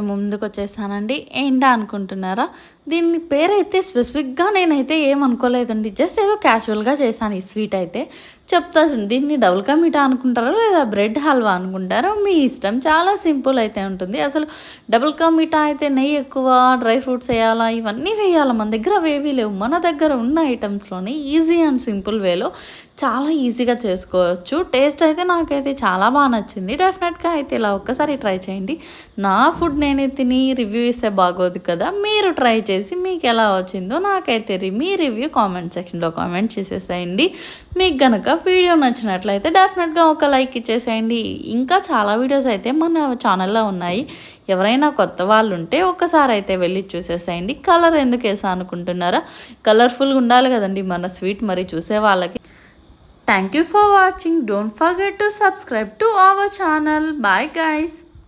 ముందుకొచ్చేసానండి. ఏంటా అనుకుంటున్నారా? దీని పేరైతే స్పెసిఫిక్‌గా నేనైతే ఏమనుకోలేదండి. జస్ట్ ఏదో క్యాజువల్‌గా చేశాను ఈ స్వీట్ అయితే. చెప్తా చూడండి. దీన్ని డబుల్ కా మీఠా అనుకుంటారో లేదా బ్రెడ్ హల్వా అనుకుంటారో మీ ఇష్టం. చాలా సింపుల్ అయితే ఉంటుంది. అసలు డబుల్ కా మీఠా అయితే నెయ్యి ఎక్కువ, డ్రై ఫ్రూట్స్ ఎయాలా, ఇవన్నీ వేయాలా. మన దగ్గర అవేవీ లేవు. మన దగ్గర ఉన్న ఐటెమ్స్‌లోనే ఈజీ అండ్ సింపుల్ వేలో చాలా ఈజీగా చేసుకోవచ్చు. టేస్ట్ అయితే నాకైతే చాలా నచ్చింది. డెఫినెట్‌గా అయితే ఇలా ఒక్కసారి ట్రై చేయండి. నా ఫుడ్ నేనే తిని రివ్యూ ఇస్తే బాగోదు కదా! మీరు ట్రై చేసి మీకెలా వచ్చిందో నాకైతే మీ రివ్యూ కామెంట్ సెక్షన్‌లో కామెంట్ చేసేసేయండి. మీకు గనక వీడియో నచ్చినట్లయితే డెఫినెట్‌గా ఒక లైక్ ఇచ్చేసేయండి. ఇంకా చాలా వీడియోస్ అయితే మన ఛానల్‌లో ఉన్నాయి. ఎవరైనా కొత్త వాళ్ళుంటే ఒక్కసారి అయితే వెళ్లి చూసేసేయండి. కలర్ ఎందుకేసా అనుకుంటున్నారా? కలర్‌ఫుల్‌గా ఉండాలి కదండీ మన స్వీట్ మరి చూసే వాళ్ళకి. Thank you for watching. Don't forget to subscribe to our channel. Bye guys.